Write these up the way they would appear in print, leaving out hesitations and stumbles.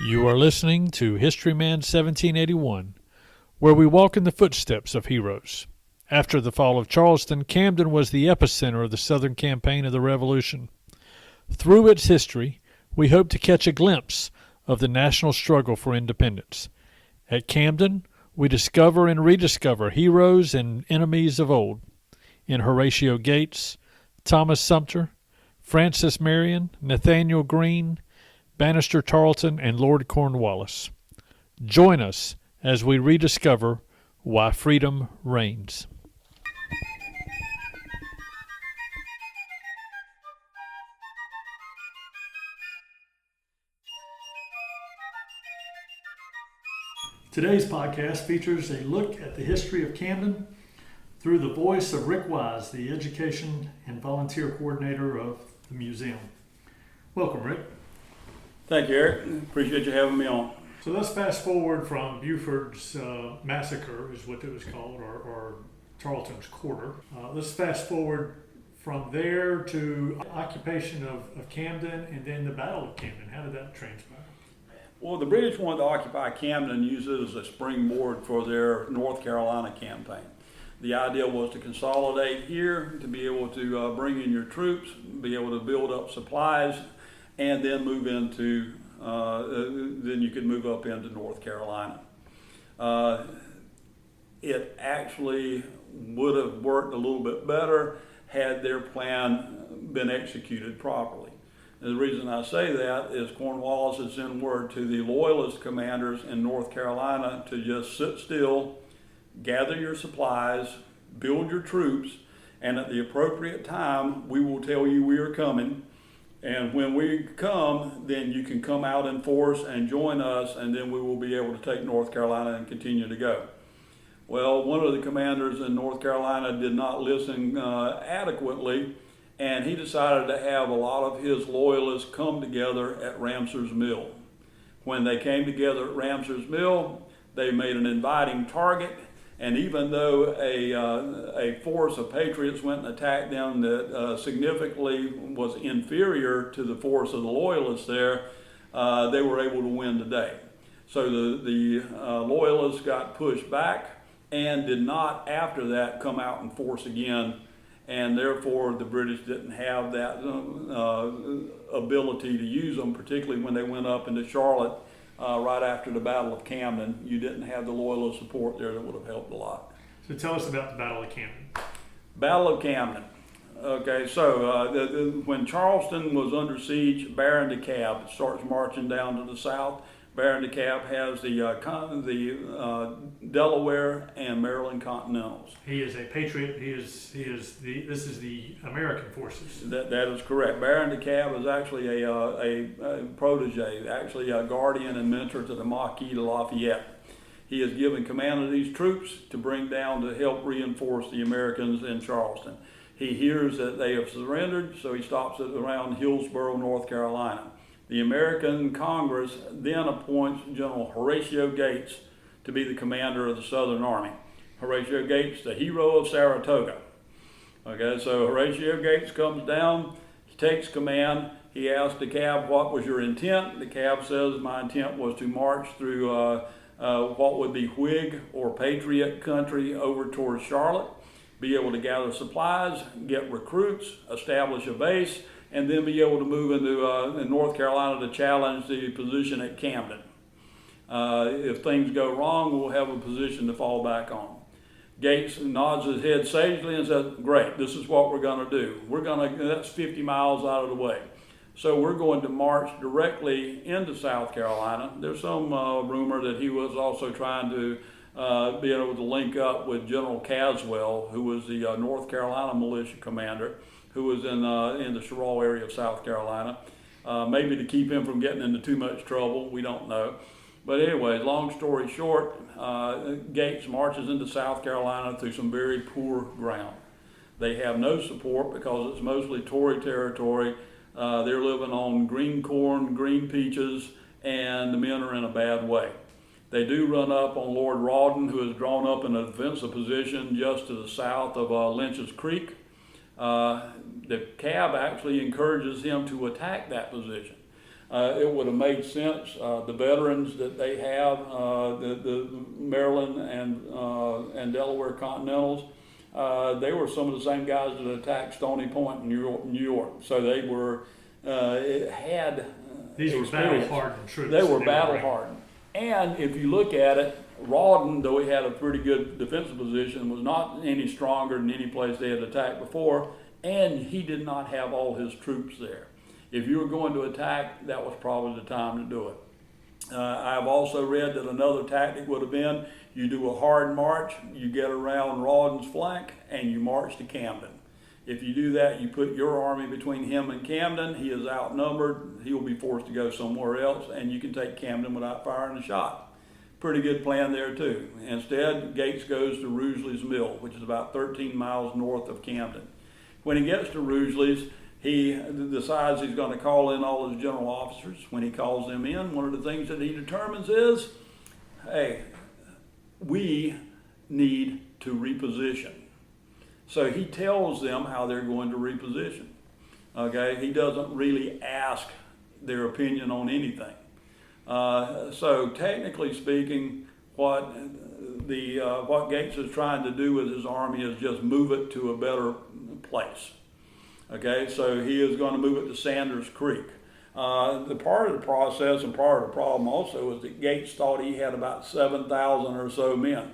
You are listening to Historyman 1781, where we walk in the footsteps of heroes. After the fall of Charleston, Camden was the epicenter of the Southern campaign of the Revolution. Through its history, we hope to catch a glimpse of the national struggle for independence. At Camden, we discover and rediscover heroes and enemies of old. In Horatio Gates, Thomas Sumter, Francis Marion, Nathaniel Greene, Banastre Tarleton, and Lord Cornwallis. Join us as we rediscover why freedom reigns. Today's podcast features a look at the history of Camden through the voice of Rick Wise, the Education and Volunteer Coordinator of the museum. Welcome, Rick. Thank you, Eric. Appreciate you having me on. So let's fast forward from Buford's massacre, is what it was called, or Tarleton's Quarter. Let's fast forward from there to occupation of Camden and then the Battle of Camden. How did that transpire? Well, the British wanted to occupy Camden and use it as a springboard for their North Carolina campaign. The idea was to consolidate here, to be able to bring in your troops, be able to build up supplies, and then move into, then you could move up into North Carolina. It actually would have worked a little bit better had their plan been executed properly. And the reason I say that is Cornwallis had sent word to the Loyalist commanders in North Carolina to just sit still, gather your supplies, build your troops, and at the appropriate time, we will tell you we are coming. And when we come, then you can come out in force and join us, and then we will be able to take North Carolina and continue to go. Well, one of the commanders in North Carolina did not listen adequately, and he decided to have a lot of his loyalists come together at Ramser's Mill. When they came together at Ramser's Mill, they made an inviting target, and even though a force of patriots went and attacked them that significantly was inferior to the force of the loyalists there, they were able to win the day. So the loyalists got pushed back and did not after that come out in force again, and therefore the British didn't have that ability to use them, particularly when they went up into Charlotte right after the Battle of Camden. You didn't have the Loyalist support there that would have helped a lot. So tell us about the Battle of Camden. Battle of Camden. Okay, so when Charleston was under siege, Baron de Kalb starts marching down to the south. Baron de Kalb has the Delaware and Maryland Continentals. He is a patriot. This is the American forces. That is correct. Baron de Kalb is actually a protege, actually a guardian and mentor to the Marquis de Lafayette. He is given command of these troops to bring down to help reinforce the Americans in Charleston. He hears that they have surrendered, so he stops at around Hillsborough, North Carolina. The American Congress then appoints General Horatio Gates to be the commander of the Southern Army. Horatio Gates, the hero of Saratoga. Okay, so Horatio Gates comes down, he takes command, he asks de Kalb, what was your intent? De Kalb says, my intent was to march through what would be Whig or Patriot country over towards Charlotte, be able to gather supplies, get recruits, establish a base, and then be able to move into North Carolina to challenge the position at Camden. If things go wrong, we'll have a position to fall back on. Gates nods his head sagely and says, great, this is what we're going to do. That's 50 miles out of the way. So we're going to march directly into South Carolina. There's some rumor that he was also trying to be able to link up with General Caswell, who was the North Carolina militia commander, who was in the Sherrill area of South Carolina, maybe to keep him from getting into too much trouble, we don't know. But anyway, long story short, Gates marches into South Carolina through some very poor ground. They have no support because it's mostly Tory territory. They're living on green corn, green peaches, and the men are in a bad way. They do run up on Lord Rawdon, who is drawn up in a defensive position just to the south of Lynch's Creek. De Kalb actually encourages him to attack that position. It would have made sense. The veterans that they have, the Maryland and Delaware Continentals, they were some of the same guys that attacked Stony Point in New York. So they were, it had These were experience. battle-hardened troops. They were battle-hardened. And if you look at it, Rawdon, though he had a pretty good defensive position, was not any stronger than any place they had attacked before, and he did not have all his troops there. If you were going to attack, that was probably the time to do it. I've also read that another tactic would have been you do a hard march, you get around Rawdon's flank, and you march to Camden. If you do that, you put your army between him and Camden. He is outnumbered. He will be forced to go somewhere else, and you can take Camden without firing a shot. Pretty good plan there, too. Instead, Gates goes to Rugeley's Mill, which is about 13 miles north of Camden. When he gets to Rugeley's, he decides he's going to call in all his general officers. When he calls them in, one of the things that he determines is, hey, we need to reposition. So he tells them how they're going to reposition. Okay, he doesn't really ask their opinion on anything. So technically speaking, what Gates is trying to do with his army is just move it to a better place. Okay, so he is going to move it to Sanders Creek. The part of the process and part of the problem also is that Gates thought he had about 7,000 or so men.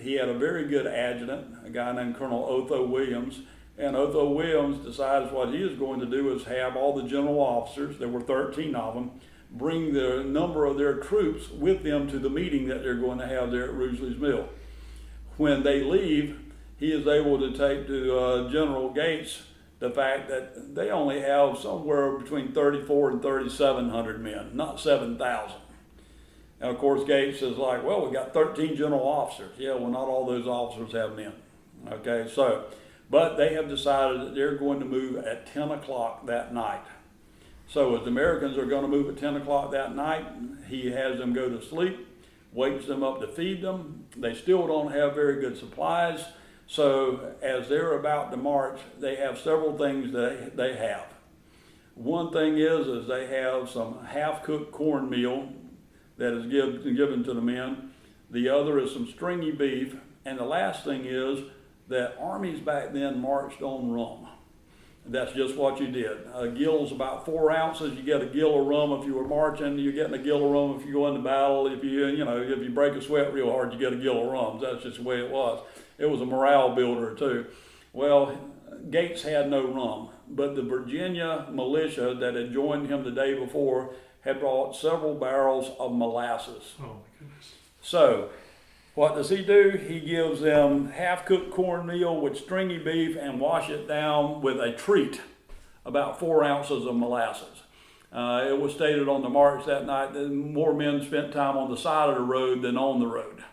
He had a very good adjutant, a guy named Colonel Otho Williams, and Otho Williams decides what he is going to do is have all the general officers, there were 13 of them, bring the number of their troops with them to the meeting that they're going to have there at Rugeley's Mill. When they leave, he is able to take to General Gates the fact that they only have somewhere between 3,400 and 3,700 men, not 7,000. And of course, Gates is like, well, we got 13 general officers. Yeah, well, not all those officers have men. Okay, so, but they have decided that they're going to move at 10 o'clock that night. So as the Americans are going to move at 10 o'clock that night, he has them go to sleep, wakes them up to feed them. They still don't have very good supplies. So as they're about to march, they have several things that they have. One thing is they have some half-cooked cornmeal that is given to the men. The other is some stringy beef. And the last thing is that armies back then marched on rum. That's just what you did. A gill's about 4 ounces. You get a gill of rum if you were marching. You're getting a gill of rum if you go into battle. If you break a sweat real hard, you get a gill of rum. That's just the way it was. It was a morale builder too. Well, Gates had no rum, but the Virginia militia that had joined him the day before had brought several barrels of molasses. Oh my goodness. So what does he do? He gives them half-cooked cornmeal with stringy beef and wash it down with a treat, about 4 ounces of molasses. It was stated on the march that night that more men spent time on the side of the road than on the road.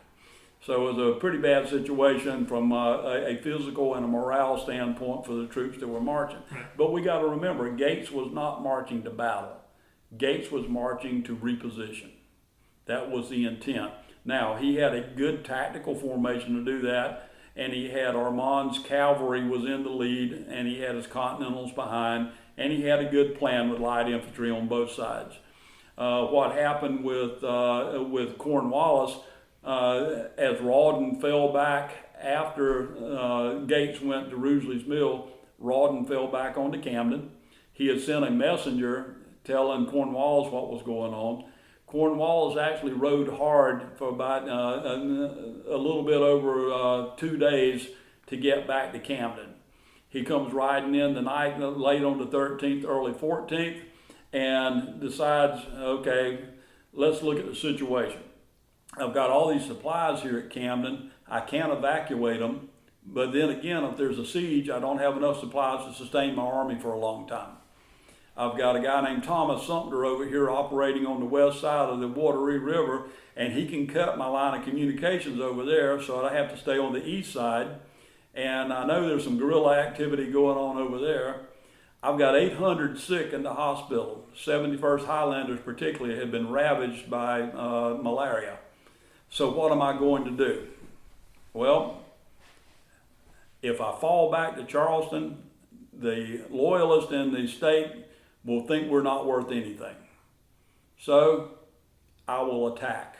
So it was a pretty bad situation from a physical and a morale standpoint for the troops that were marching. But we got to remember, Gates was not marching to battle. Gates was marching to reposition. That was the intent. Now, he had a good tactical formation to do that, and he had Armand's cavalry was in the lead, and he had his Continentals behind, and he had a good plan with light infantry on both sides. What happened with Cornwallis, as Rawdon fell back after Gates went to Rugeley's Mill, Rawdon fell back onto Camden. He had sent a messenger telling Cornwallis what was going on. Cornwallis actually rode hard for about a little bit over 2 days to get back to Camden. He comes riding in the night, late on the 13th, early 14th, and decides, okay, let's look at the situation. I've got all these supplies here at Camden. I can't evacuate them, but then again, if there's a siege, I don't have enough supplies to sustain my army for a long time. I've got a guy named Thomas Sumter over here operating on the west side of the Wateree River, and he can cut my line of communications over there, so I have to stay on the east side. And I know there's some guerrilla activity going on over there. I've got 800 sick in the hospital. 71st Highlanders particularly have been ravaged by malaria. So what am I going to do? Well, if I fall back to Charleston, the loyalists in the state will think we're not worth anything. So I will attack.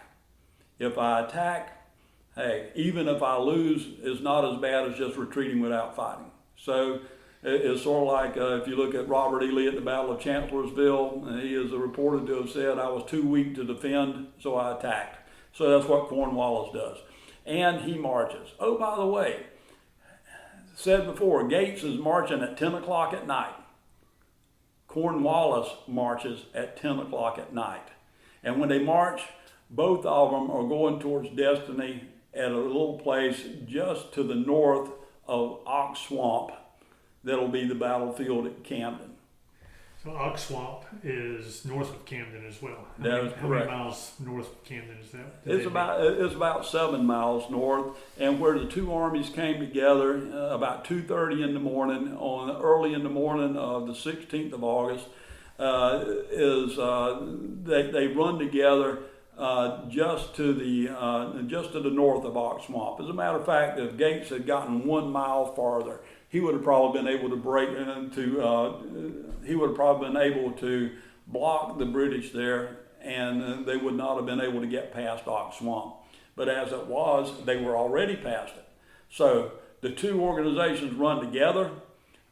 If I attack, hey, even if I lose, it's not as bad as just retreating without fighting. So it's sort of like if you look at Robert E. Lee at the Battle of Chancellorsville, he is reported to have said, I was too weak to defend, so I attacked. So that's what Cornwallis does. And he marches. Oh, by the way, said before, Gates is marching at 10 o'clock at night. Cornwallis marches at 10 o'clock at night. And when they march, both of them are going towards destiny at a little place just to the north of Ox Swamp. That'll be the battlefield at Camden. So Ox Swamp is north of Camden as well. That is How correct. many miles north of Camden is that? It's about 7 miles north, and where the two armies came together about 2:30 in the morning, early in the morning of the 16th of August, they run together just to the north of Ox Swamp. As a matter of fact, if Gates had gotten 1 mile farther, he would have probably been able to block the British there, and they would not have been able to get past Ox Swamp. But as it was, they were already past it. So the two organizations run together,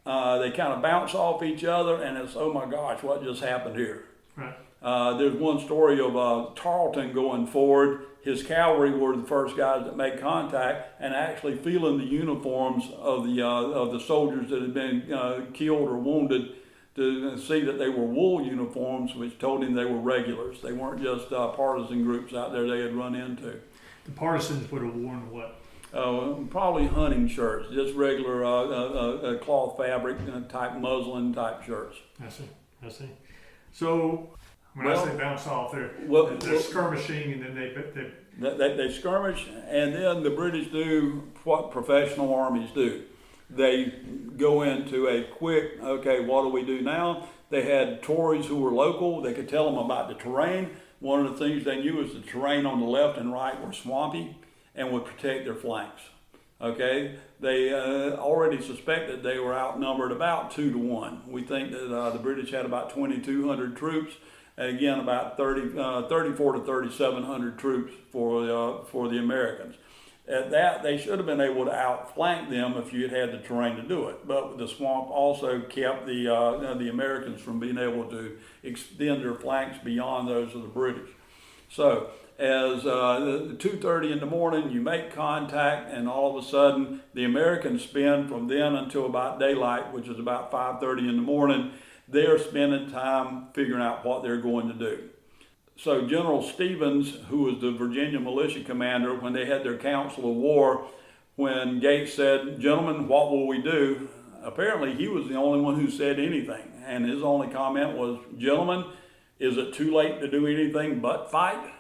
they kind of bounce off each other, and it's, oh my gosh, what just happened here? Right. There's one story of Tarleton going forward. His cavalry were the first guys that made contact, and actually feeling the uniforms of the soldiers that had been killed or wounded to see that they were wool uniforms, which told him they were regulars. They weren't just partisan groups out there they had run into. The partisans would have worn what? Probably hunting shirts, just regular cloth fabric type muslin type shirts. I see. So when I say bounce off, they're skirmishing, and then they skirmish, and then the British do what professional armies do. They go into a quick, okay, what do we do now? They had Tories who were local. They could tell them about the terrain. One of the things they knew was the terrain on the left and right were swampy and would protect their flanks. Okay, they already suspected they were outnumbered about 2 to 1. We think that the British had about 2,200 troops. Again, about 34 to 3,700 troops for the Americans. At that, they should have been able to outflank them if you had the terrain to do it. But the swamp also kept the Americans from being able to extend their flanks beyond those of the British. So as 2:30 in the morning, you make contact, and all of a sudden, the Americans spend from then until about daylight, which is about 5:30 in the morning, they're spending time figuring out what they're going to do. So General Stevens, who was the Virginia militia commander, when they had their council of war, when Gates said, gentlemen, what will we do? Apparently he was the only one who said anything. And his only comment was, gentlemen, is it too late to do anything but fight?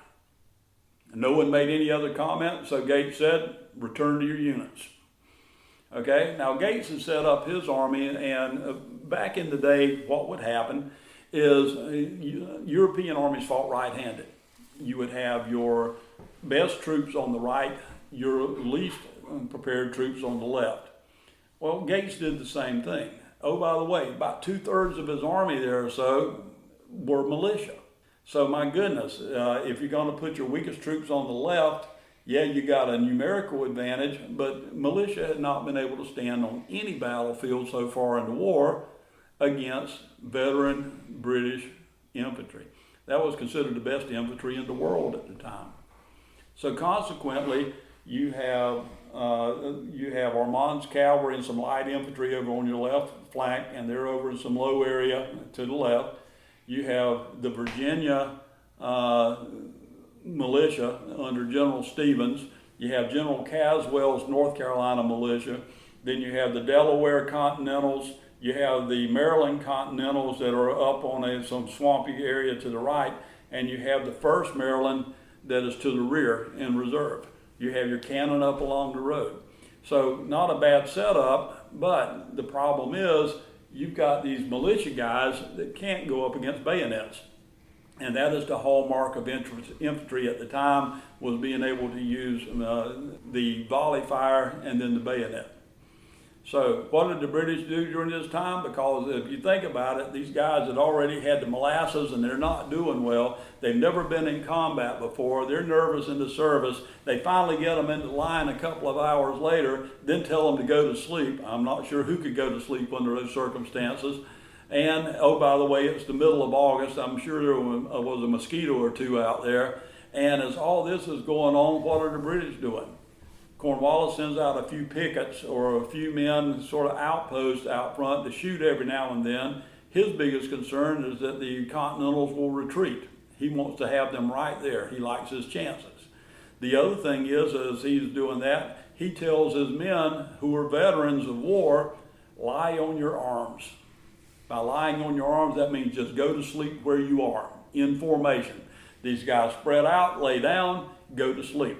No one made any other comment, so Gates said, return to your units. Okay, now Gates had set up his army, and back in the day, what would happen is European armies fought right-handed. You would have your best troops on the right, your least prepared troops on the left. Well, Gates did the same thing. Oh, by the way, about 2/3 of his army there or so were militia. So my goodness, if you're going to put your weakest troops on the left, yeah, you got a numerical advantage, but militia had not been able to stand on any battlefield so far in the war against veteran British infantry. That was considered the best infantry in the world at the time. So consequently, you have Armand's cavalry and some light infantry over on your left flank, and they're over in some low area to the left. You have the Virginia militia under General Stevens. You have General Caswell's North Carolina militia. Then you have the Delaware Continentals. You have the Maryland Continentals that are up on some swampy area to the right. And you have the 1st Maryland that is to the rear in reserve. You have your cannon up along the road. So not a bad setup, but the problem is you've got these militia guys that can't go up against bayonets. And that is the hallmark of infantry at the time, was being able to use the volley fire and then the bayonet. So what did the British do during this time? Because if you think about it, these guys had already had the molasses and they're not doing well. They've never been in combat before. They're nervous in the service. They finally get them into line a couple of hours later, then tell them to go to sleep. I'm not sure who could go to sleep under those circumstances. And, oh, by the way, it's the middle of August. I'm sure there was a mosquito or two out there. And as all this is going on, what are the British doing? Cornwallis sends out a few pickets or a few men, sort of outposts out front to shoot every now and then. His biggest concern is that the Continentals will retreat. He wants to have them right there. He likes his chances. The other thing is, as he's doing that, he tells his men who are veterans of war, lie on your arms. By lying on your arms, that means just go to sleep where you are, in formation. These guys spread out, lay down, go to sleep.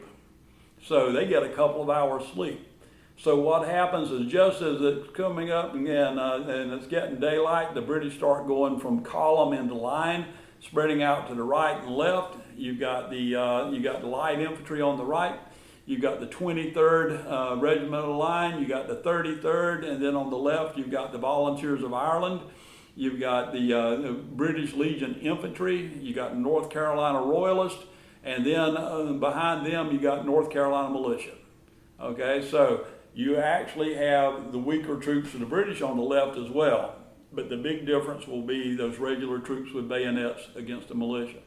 So they get a couple of hours sleep. So what happens is just as it's coming up and it's getting daylight, the British start going from column into line, spreading out to the right and left. You've got the light infantry on the right. You've got the 23rd Regimental Line. You got the 33rd, and then on the left you've got the Volunteers of Ireland. You've got the British Legion Infantry. You got North Carolina Royalists. And then behind them, you got North Carolina Militia. Okay, so you actually have the weaker troops of the British on the left as well. But the big difference will be those regular troops with bayonets against the militia.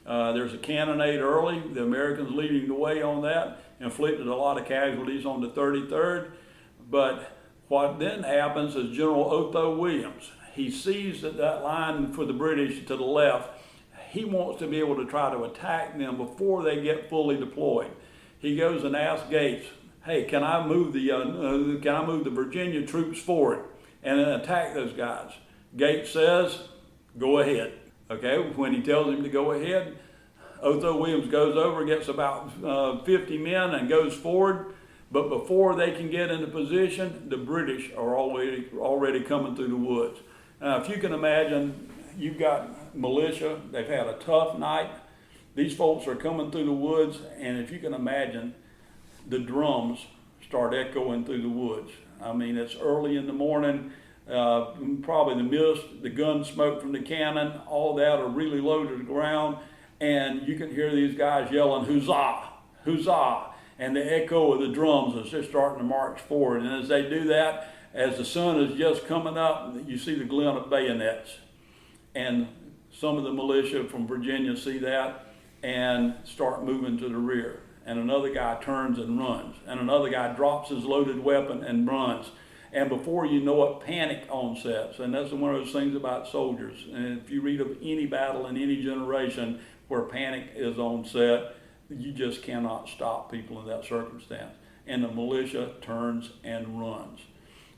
There's a cannonade early. The Americans leading the way on that, inflicted a lot of casualties on the 33rd. But what then happens is General Otho Williams, he sees that line for the British to the left. He wants to be able to try to attack them before they get fully deployed. He goes and asks Gates, "Hey, can I move the Virginia troops forward and attack those guys?" Gates says, "Go ahead." Okay, when he tells him to go ahead, Otho Williams goes over, gets about 50 men, and goes forward. But before they can get into position, the British are already coming through the woods. Now, if you can imagine, you've got militia, they've had a tough night. These folks are coming through the woods, and if you can imagine, the drums start echoing through the woods. I mean, it's early in the morning, probably the mist, the gun smoke from the cannon, all that are really low to the ground, and you can hear these guys yelling, "Huzzah! Huzzah!" And the echo of the drums as they're starting to march forward. And as they do that, as the sun is just coming up, you see the glint of bayonets. And some of the militia from Virginia see that and start moving to the rear. And another guy turns and runs. And another guy drops his loaded weapon and runs. And before you know it, panic onsets. And that's one of those things about soldiers. And if you read of any battle in any generation where panic is onset, you just cannot stop people in that circumstance. And the militia turns and runs.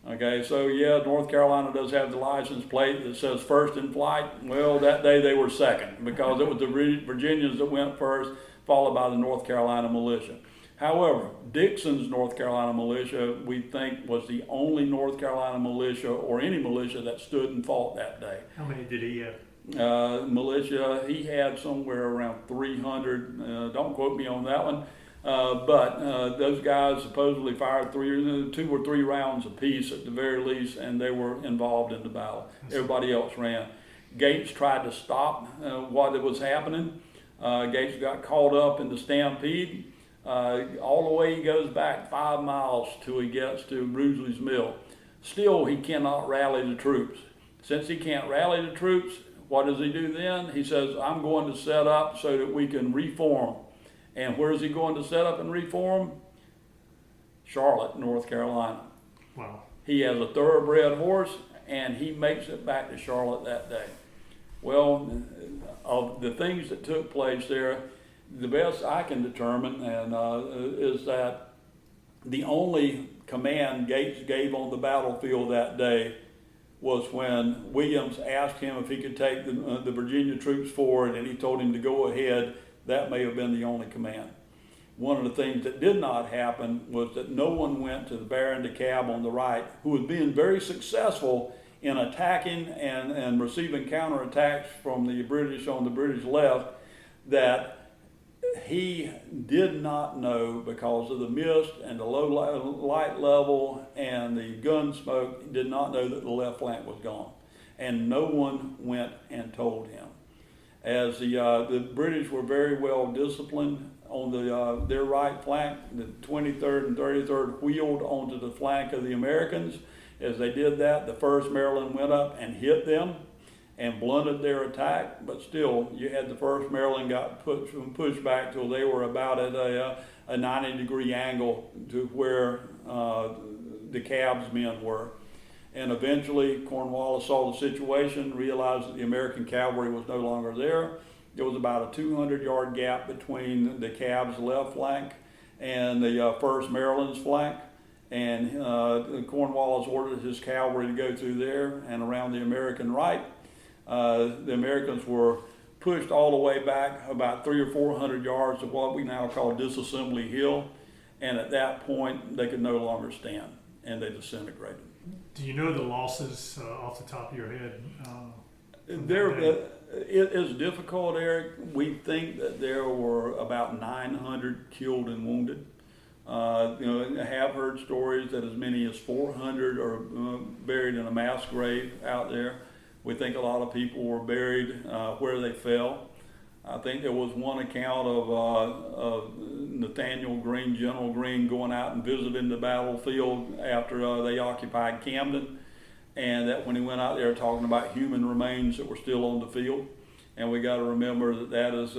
Okay, so yeah, North Carolina does have the license plate that says first in flight. Well, that day they were second because it was the Virginians that went first, followed by the North Carolina militia. However, Dixon's North Carolina militia, we think, was the only North Carolina militia or any militia that stood and fought that day. How many did he have? Militia, he had somewhere around 300. Don't quote me on that one. But those guys supposedly fired 2 or 3 rounds apiece at the very least, and they were involved in the battle. Everybody else ran. Gates tried to stop what was happening. Gates got caught up in the stampede. All the way he goes back 5 miles till he gets to Rugeley's Mill. Still, he cannot rally the troops. Since he can't rally the troops, what does he do then? He says, "I'm going to set up so that we can reform." And where is he going to set up and reform? Charlotte, North Carolina. Wow. He has a thoroughbred horse, and he makes it back to Charlotte that day. Well, of the things that took place there, the best I can determine is that the only command Gates gave on the battlefield that day was when Williams asked him if he could take the Virginia troops forward, and he told him to go ahead. That may have been the only command. One of the things that did not happen was that no one went to the Baron de Kalb on the right, who was being very successful in attacking and receiving counterattacks from the British on the British left, that He did not know, because of the mist and the low light level and the gun smoke, he did not know that the left flank was gone. And no one went and told him. As the British were very well disciplined on their right flank, the 23rd and 33rd wheeled onto the flank of the Americans. As they did that, the 1st Maryland went up and hit them and blunted their attack, but still, you had the 1st Maryland got pushed back till they were about at a 90-degree angle to where the Cab's men were. And eventually, Cornwallis saw the situation, realized that the American cavalry was no longer there. There was about a 200-yard gap between the Cab's left flank and the 1st Maryland's flank. And Cornwallis ordered his cavalry to go through there and around the American right. The Americans were pushed all the way back about 300 or 400 yards to what we now call Disassembly Hill. And at that point, they could no longer stand, and they disintegrated. Do you know the losses off the top of your head? It is difficult, Eric. We think that there were about 900 killed and wounded. I have heard stories that as many as 400 are buried in a mass grave out there. We think a lot of people were buried where they fell. I think there was one account of Nathaniel Greene, General Greene, going out and visiting the battlefield after they occupied Camden, and that when he went out there talking about human remains that were still on the field. And we got to remember that that is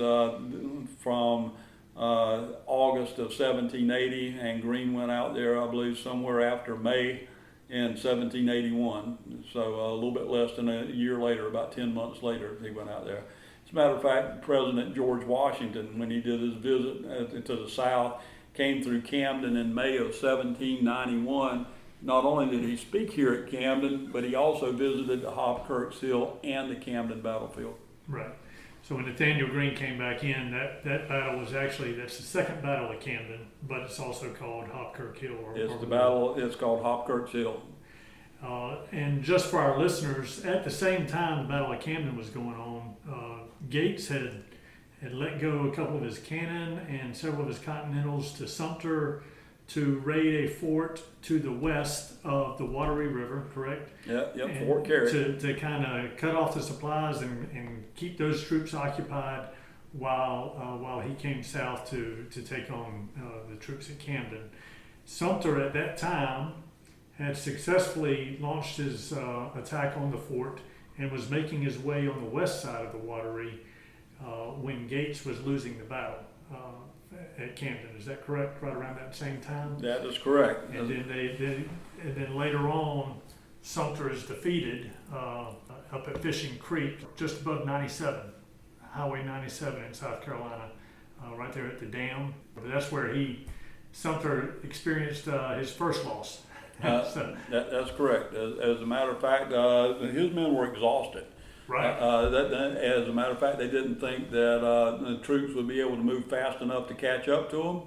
from August of 1780, and Greene went out there, I believe, somewhere after May in 1781. So a little bit less than a year later, about 10 months later, he went out there. As a matter of fact, President George Washington, when he did his visit to the South, came through Camden in May of 1791. Not only did he speak here at Camden, but he also visited the Hobkirk's Hill and the Camden battlefield. Right. So when Nathaniel Greene came back in, that battle was actually, that's the second battle at Camden, but it's also called Hobkirk Hill. It's called Hobkirk's Hill. And just for our listeners, at the same time the Battle of Camden was going on, Gates had let go a couple of his cannon and several of his Continentals to Sumter to raid a fort to the west of the Wateree River, correct? Yep, Fort Carey. To kind of cut off the supplies and keep those troops occupied while he came south to take on the troops at Camden. Sumter at that time had successfully launched his attack on the fort and was making his way on the west side of the Wateree when Gates was losing the battle at Camden. Is that correct? Right around that same time? That is correct. And then later on, Sumter is defeated up at Fishing Creek, just above 97, Highway 97 in South Carolina, right there at the dam. That's where Sumter experienced his first loss. That's correct. As a matter of fact, his men were exhausted. Right. As a matter of fact, they didn't think that the troops would be able to move fast enough to catch up to them.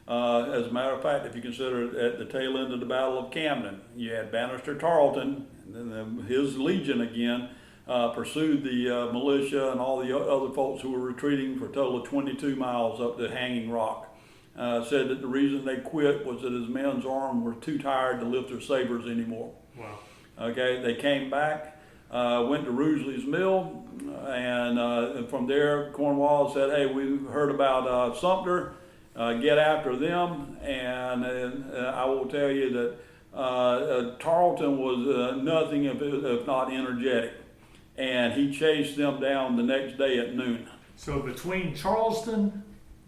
As a matter of fact, if you consider at the tail end of the Battle of Camden, you had Bannister Tarleton, and then his legion again pursued the militia and all the other folks who were retreating for a total of 22 miles up the Hanging Rock. Said that the reason they quit was that his men's arms were too tired to lift their sabers anymore. Wow. Okay, they came back. Went to Rugeley's Mill, and from there, Cornwallis said, "Hey, we've heard about Sumter. Get after them." And I will tell you that Tarleton was nothing if not energetic, and he chased them down the next day at noon. So between Charleston,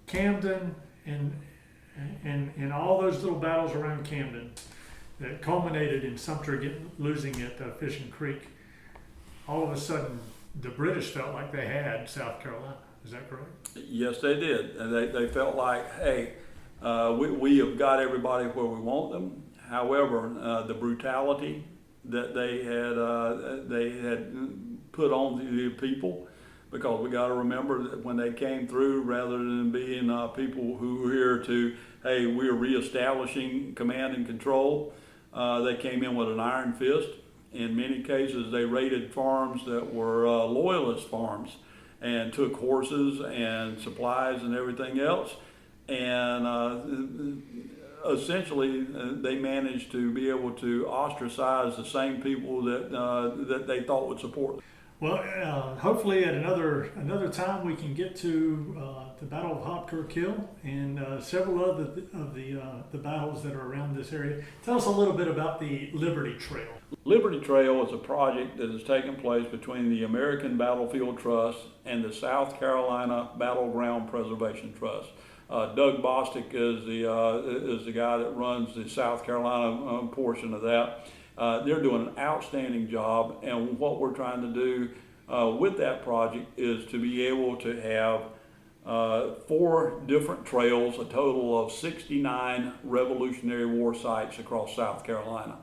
Camden, and all those little battles around Camden that culminated in Sumter losing at Fishing Creek, all of a sudden, the British felt like they had South Carolina. Is that correct? Yes, they did. And they felt like, hey, we have got everybody where we want them. However, the brutality that they had put on the people, because we got to remember that when they came through, rather than being people who were here to, hey, we're reestablishing command and control, they came in with an iron fist. In many cases, they raided farms that were loyalist farms, and took horses and supplies and everything else. And essentially, they managed to be able to ostracize the same people that they thought would support them. Well, hopefully at another time we can get to the Battle of Hobkirk Hill and several other of the battles that are around this area. Tell us a little bit about the Liberty Trail. Liberty Trail is a project that has taken place between the American Battlefield Trust and the South Carolina Battleground Preservation Trust. Doug Bostick is the guy that runs the South Carolina portion of that. They're doing an outstanding job, and what we're trying to do with that project is to be able to have 4 different trails, a total of 69 Revolutionary War sites across South Carolina.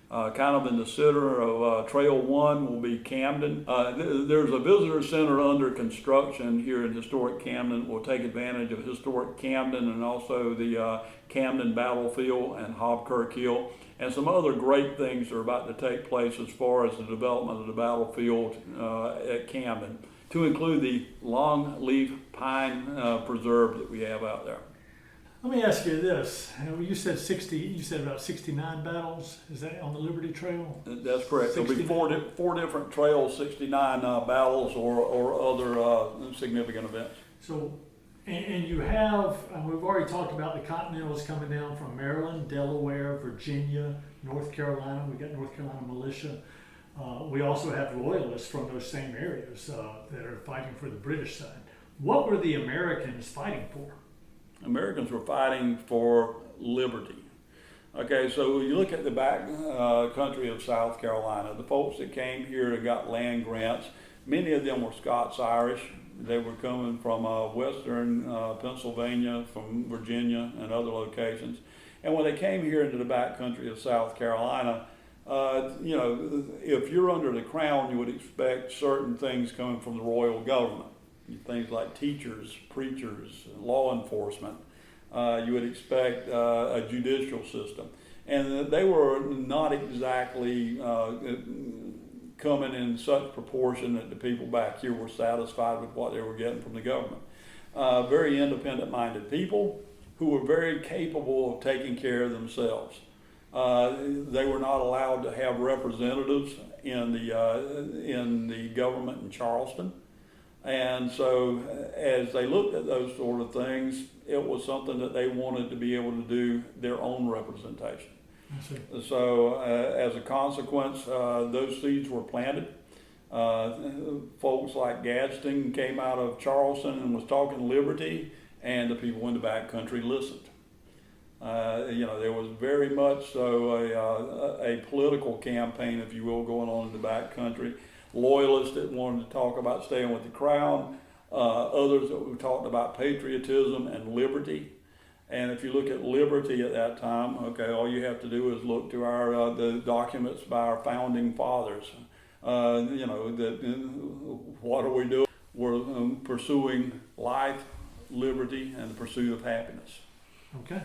Kind of in the center of Trail 1 will be Camden. There's a visitor center under construction here in historic Camden. We'll take advantage of historic Camden and also the Camden Battlefield and Hobkirk Hill, and some other great things are about to take place as far as the development of the battlefield at Camden, to include the longleaf pine preserve that we have out there. Let me ask you this. You said 60. You said about 69 battles. Is that on the Liberty Trail? That's correct. There'll be four different trails, 69 battles or other significant events. So, and you have, we've already talked about the Continentals coming down from Maryland, Delaware, Virginia, North Carolina. We got North Carolina militia. We also have loyalists from those same areas that are fighting for the British side. What were the Americans fighting for? Americans were fighting for liberty. Okay, so you look at the back country of South Carolina, the folks that came here and got land grants, many of them were Scots-Irish. They were coming from western Pennsylvania, from Virginia and other locations. And when they came here into the back country of South Carolina, if you're under the crown, you would expect certain things coming from the royal government. Things like teachers, preachers, law enforcement. You would expect a judicial system. And they were not exactly coming in such proportion that the people back here were satisfied with what they were getting from the government. Very independent-minded people who were very capable of taking care of themselves. They were not allowed to have representatives in the government in Charleston. And so as they looked at those sort of things, it was something that they wanted to be able to do their own representation. So as a consequence, those seeds were planted. Folks like Gadsden came out of Charleston and was talking liberty, and the people in the back country listened. There was very much so a political campaign, if you will, going on in the back country. Loyalists that wanted to talk about staying with the crown, others that talked about patriotism and liberty. And if you look at liberty at that time, okay, all you have to do is look to the documents by our founding fathers. What are we doing? We're pursuing life, liberty, and the pursuit of happiness. Okay.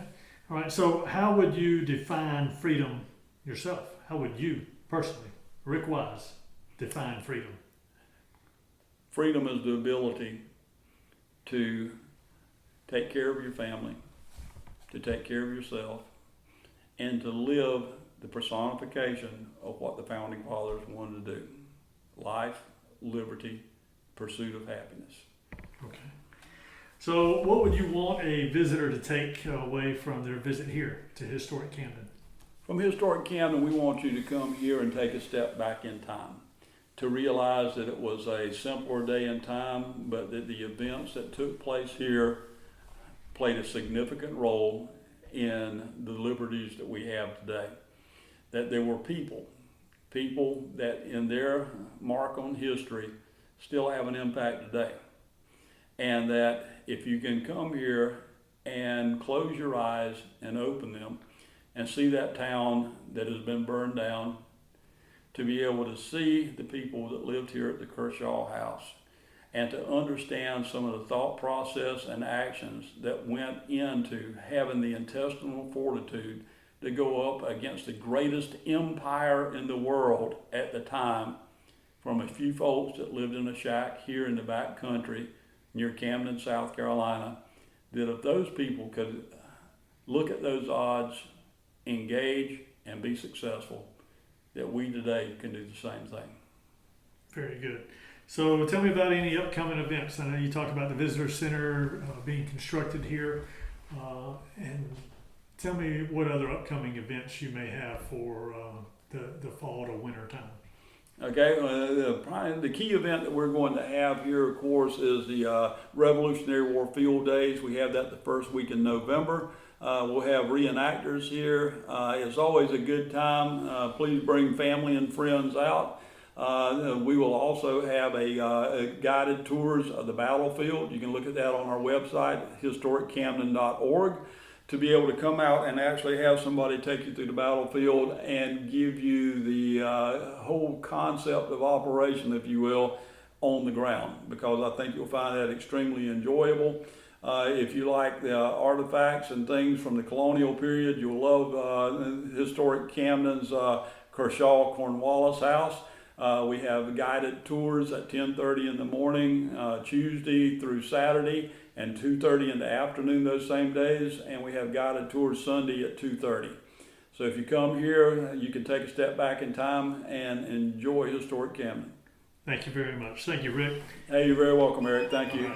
All right. So how would you define freedom yourself? How would you personally, Rick Wise, define freedom? Freedom is the ability to take care of your family, to take care of yourself, and to live the personification of what the founding fathers wanted to do. Life, liberty, pursuit of happiness. Okay. So what would you want a visitor to take away from their visit here to historic Camden? From historic Camden, we want you to come here and take a step back in time, to realize that it was a simpler day in time, but that the events that took place here played a significant role in the liberties that we have today. That there were people that in their mark on history still have an impact today. And that if you can come here and close your eyes and open them and see that town that has been burned down, to be able to see the people that lived here at the Kershaw House, and to understand some of the thought process and actions that went into having the intestinal fortitude to go up against the greatest empire in the world at the time, from a few folks that lived in a shack here in the back country near Camden, South Carolina, that if those people could look at those odds, engage, and be successful, that we today can do the same thing. Very good. So tell me about any upcoming events. I know you talked about the visitor center being constructed here, and tell me what other upcoming events you may have for the fall to winter time. Okay, probably the key event that we're going to have here, of course, is the Revolutionary War Field Days. We have that the first week in November. We'll have reenactors here. It's always a good time. Please bring family and friends out. We will also have a guided tours of the battlefield. You can look at that on our website, historiccamden.org, to be able to come out and actually have somebody take you through the battlefield and give you the whole concept of operation, if you will, on the ground, because I think you'll find that extremely enjoyable. If you like the artifacts and things from the colonial period, you'll love Historic Camden's Kershaw Cornwallis house. We have guided tours at 10:30 in the morning, Tuesday through Saturday, and 2:30 in the afternoon those same days, and we have guided tours Sunday at 2:30. So if you come here, you can take a step back in time and enjoy Historic Camden. Thank you very much. Thank you, Rick. Hey, you're very welcome, Eric. Thank you.